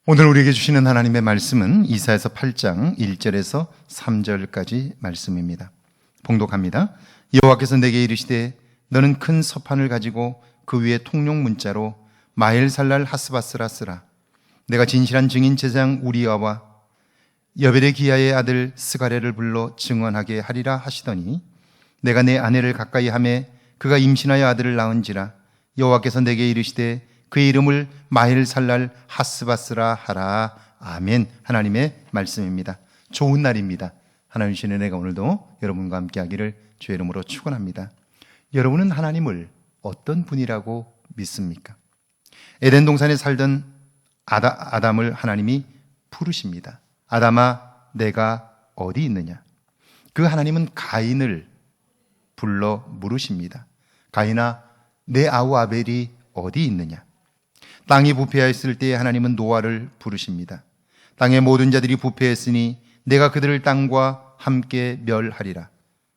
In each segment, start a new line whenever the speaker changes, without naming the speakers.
오늘 우리에게 주시는 하나님의 말씀은 이사야서 8장 1절에서 3절까지 말씀입니다. 봉독합니다. 여호와께서 내게 이르시되 너는 큰 서판을 가지고 그 위에 통용 문자로 마헬살랄 하스바스라 쓰라. 내가 진실한 증인 제사장 우리아와 여벨레기야의 아들 스가랴를 불러 증언하게 하리라 하시더니 내가 내 아내를 가까이 하매 그가 임신하여 아들을 낳은지라. 여호와께서 내게 이르시되 그의 이름을 마헬살랄 하스바스라 하라. 아멘. 하나님의 말씀입니다. 좋은 날입니다. 하나님 주신 은혜가 오늘도 여러분과 함께 하기를 주의 이름으로 축원합니다. 여러분은 하나님을 어떤 분이라고 믿습니까? 에덴 동산에 살던 아담을 하나님이 부르십니다. 아담아, 내가 어디 있느냐? 그 하나님은 가인을 불러 물으십니다. 가인아, 내 아우 아벨이 어디 있느냐? 땅이 부패하였을 때에 하나님은 노아를 부르십니다. 땅의 모든 자들이 부패했으니 내가 그들을 땅과 함께 멸하리라.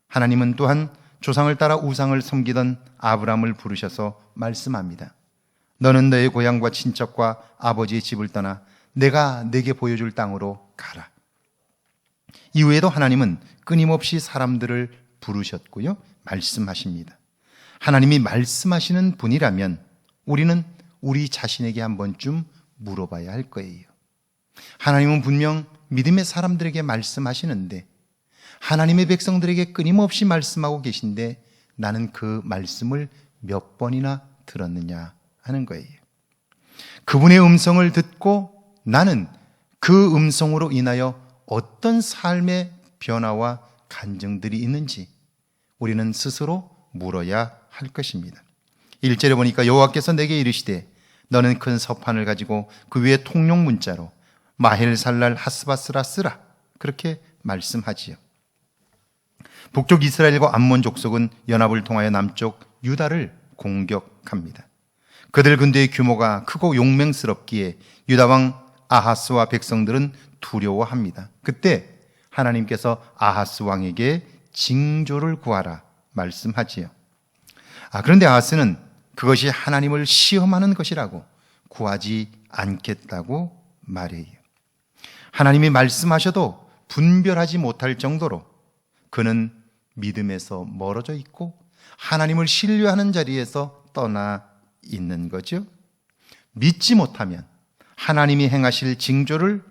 하나님은 또한 조상을 따라 우상을 섬기던 아브람을 부르셔서 말씀합니다. 너는 너의 고향과 친척과 아버지의 집을 떠나 내가 내게 보여줄 땅으로 가라. 이후에도 하나님은 끊임없이 사람들을 부르셨고요, 말씀하십니다. 하나님이 말씀하시는 분이라면 우리는 우리 자신에게 한 번쯤 물어봐야 할 거예요. 하나님은 분명 믿음의 사람들에게 말씀하시는데, 하나님의 백성들에게 끊임없이 말씀하고 계신데 나는 그 말씀을 몇 번이나 들었느냐 하는 거예요. 그분의 음성을 듣고 나는 그 음성으로 인하여 어떤 삶의 변화와 간증들이 있는지 우리는 스스로 물어야 할 것입니다. 1절에 보니까 여호와께서 내게 이르시되 너는 큰 서판을 가지고 그 위에 통용 문자로 마헬살랄 하스바스라 쓰라. 그렇게 말씀하지요. 북쪽 이스라엘과 암몬 족속은 연합을 통하여 남쪽 유다를 공격합니다. 그들 군대의 규모가 크고 용맹스럽기에 유다 왕 아하스와 백성들은 두려워합니다. 그때 하나님께서 아하스 왕에게 징조를 구하라 말씀하지요. 그런데 아하스는 그것이 하나님을 시험하는 것이라고 구하지 않겠다고 말해요. 하나님이 말씀하셔도 분별하지 못할 정도로 그는 믿음에서 멀어져 있고 하나님을 신뢰하는 자리에서 떠나 있는 거죠. 믿지 못하면 하나님이 행하실 징조를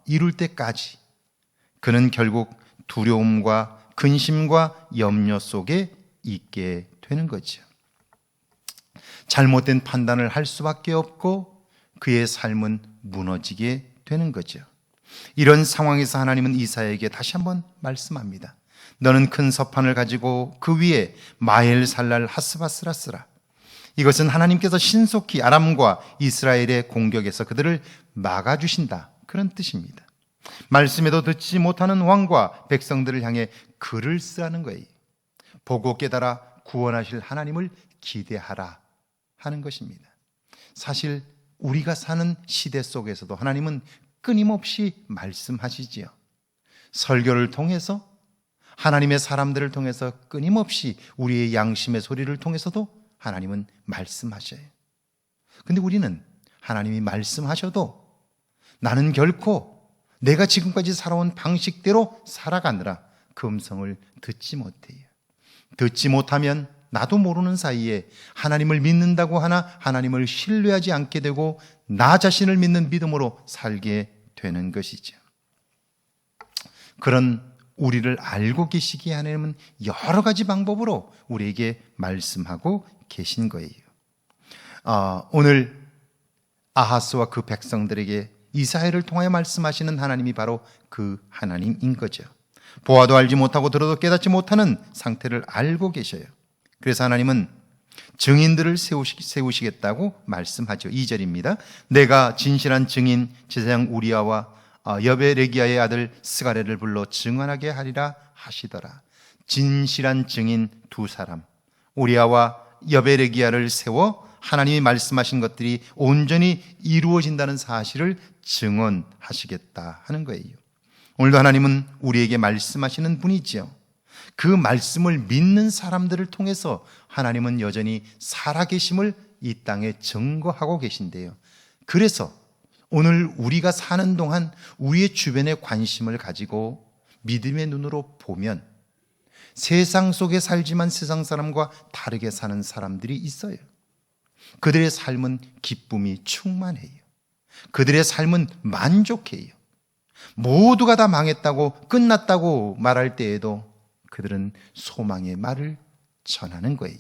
이룰 때까지 그는 결국 두려움과 근심과 염려 속에 있게 되는 거죠. 잘못된 판단을 할 수밖에 없고 그의 삶은 무너지게 되는 거죠. 이런 상황에서 하나님은 이사야에게 다시 한번 말씀합니다. 너는 큰 서판을 가지고 그 위에 마헬살랄 하스바스라 쓰라. 이것은 하나님께서 신속히 아람과 이스라엘의 공격에서 그들을 막아주신다, 그런 뜻입니다. 말씀에도 듣지 못하는 왕과 백성들을 향해 글을 쓰라는 거예요. 보고 깨달아 구원하실 하나님을 기대하라 하는 것입니다. 사실 우리가 사는 시대 속에서도 하나님은 끊임없이 말씀하시지요. 설교를 통해서, 하나님의 사람들을 통해서 끊임없이 우리의 양심의 소리를 통해서도 하나님은 말씀하셔요. 근데 우리는 하나님이 말씀하셔도 나는 결코 내가 지금까지 살아온 방식대로 살아가느라 그 음성을 듣지 못해요. 듣지 못하면 나도 모르는 사이에 하나님을 믿는다고 하나 하나님을 신뢰하지 않게 되고 나 자신을 믿는 믿음으로 살게 되는 것이죠. 그런 우리를 알고 계시기에 하나님은 여러 가지 방법으로 우리에게 말씀하고 계신 거예요. 오늘 아하스와 그 백성들에게 이사야를 통하여 말씀하시는 하나님이 바로 그 하나님인 거죠. 보아도 알지 못하고 들어도 깨닫지 못하는 상태를 알고 계셔요. 그래서 하나님은 증인들을 세우시겠다고 말씀하죠. 2절입니다. 내가 진실한 증인 제사장 우리아와 여벨레기야의 아들 스가랴를 불러 증언하게 하리라 하시더라. 진실한 증인 두 사람, 우리아와 여벨레기야를 세워 하나님이 말씀하신 것들이 온전히 이루어진다는 사실을 증언하시겠다 하는 거예요. 오늘도 하나님은 우리에게 말씀하시는 분이지요. 그 말씀을 믿는 사람들을 통해서 하나님은 여전히 살아계심을 이 땅에 증거하고 계신데요. 그래서 오늘 우리가 사는 동안 우리의 주변에 관심을 가지고 믿음의 눈으로 보면 세상 속에 살지만 세상 사람과 다르게 사는 사람들이 있어요. 그들의 삶은 기쁨이 충만해요. 그들의 삶은 만족해요. 모두가 다 망했다고 끝났다고 말할 때에도 그들은 소망의 말을 전하는 거예요.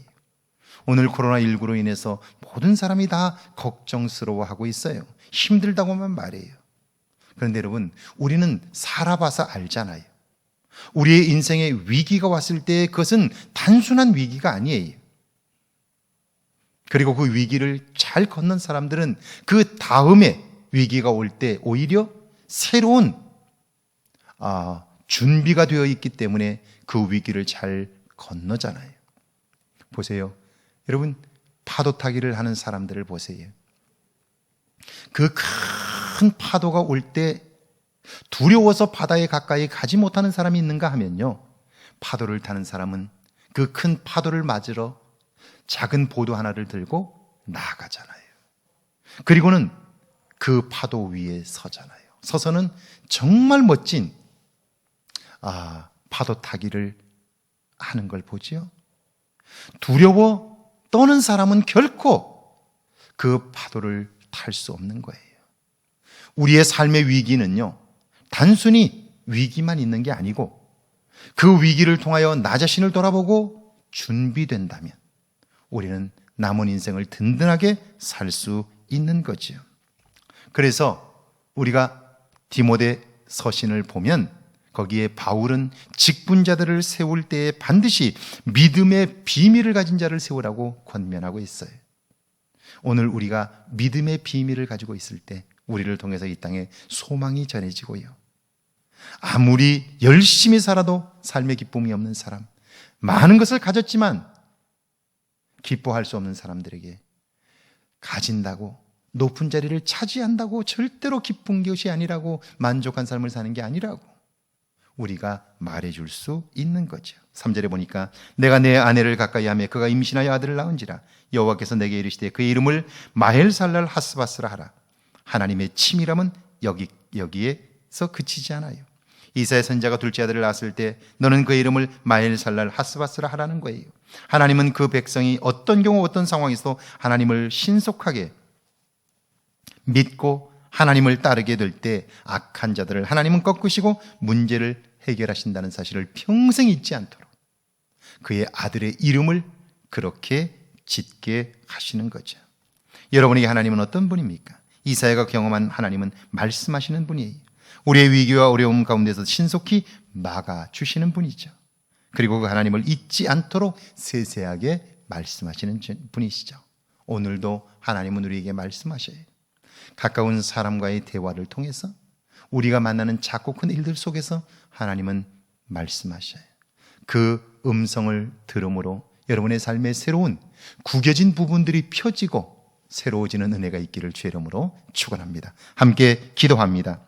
오늘 코로나19로 인해서 모든 사람이 다 걱정스러워하고 있어요. 힘들다고만 말해요. 그런데 여러분, 우리는 살아봐서 알잖아요. 우리의 인생에 위기가 왔을 때 그것은 단순한 위기가 아니에요. 그리고 그 위기를 잘 건넌 사람들은 그 다음에 위기가 올 때 오히려 새로운 준비가 되어 있기 때문에 그 위기를 잘 건너잖아요. 보세요. 여러분, 파도 타기를 하는 사람들을 보세요. 그 큰 파도가 올 때 두려워서 바다에 가까이 가지 못하는 사람이 있는가 하면요, 파도를 타는 사람은 그 큰 파도를 맞으러 작은 보도 하나를 들고 나아가잖아요. 그리고는 그 파도 위에 서잖아요. 서서는 정말 멋진 파도 타기를 하는 걸 보지요. 두려워 떠는 사람은 결코 그 파도를 탈 수 없는 거예요. 우리의 삶의 위기는요, 단순히 위기만 있는 게 아니고 그 위기를 통하여 나 자신을 돌아보고 준비된다면 우리는 남은 인생을 든든하게 살 수 있는 거지요. 그래서 우리가 디모데 서신을 보면 거기에 바울은 직분자들을 세울 때에 반드시 믿음의 비밀을 가진 자를 세우라고 권면하고 있어요. 오늘 우리가 믿음의 비밀을 가지고 있을 때 우리를 통해서 이 땅에 소망이 전해지고요. 아무리 열심히 살아도 삶의 기쁨이 없는 사람, 많은 것을 가졌지만 기뻐할 수 없는 사람들에게 가진다고, 높은 자리를 차지한다고 절대로 기쁜 것이 아니라고, 만족한 삶을 사는 게 아니라고 우리가 말해줄 수 있는 거죠. 3절에 보니까 내가 내 아내를 가까이 하며 그가 임신하여 아들을 낳은지라 여호와께서 내게 이르시되 그의 이름을 마헬살랄 하스바스라 하라. 하나님의 치밀함은 여기에서 그치지 않아요. 이사야 선지자가 둘째 아들을 낳았을 때 너는 그의 이름을 마헬살랄 하스바스라 하라는 거예요. 하나님은 그 백성이 어떤 경우 어떤 상황에서 하나님을 신속하게 믿고 하나님을 따르게 될 때 악한 자들을 하나님은 꺾으시고 문제를 해결하신다는 사실을 평생 잊지 않도록 그의 아들의 이름을 그렇게 짓게 하시는 거죠. 여러분에게 하나님은 어떤 분입니까? 이사야가 경험한 하나님은 말씀하시는 분이에요. 우리의 위기와 어려움 가운데서 신속히 막아주시는 분이죠. 그리고 그 하나님을 잊지 않도록 세세하게 말씀하시는 분이시죠. 오늘도 하나님은 우리에게 말씀하셔요. 가까운 사람과의 대화를 통해서 우리가 만나는 작고 큰 일들 속에서 하나님은 말씀하셔요. 그 음성을 들음으로 여러분의 삶의 새로운 구겨진 부분들이 펴지고 새로워지는 은혜가 있기를 주의 이름으로 축원합니다. 함께 기도합니다.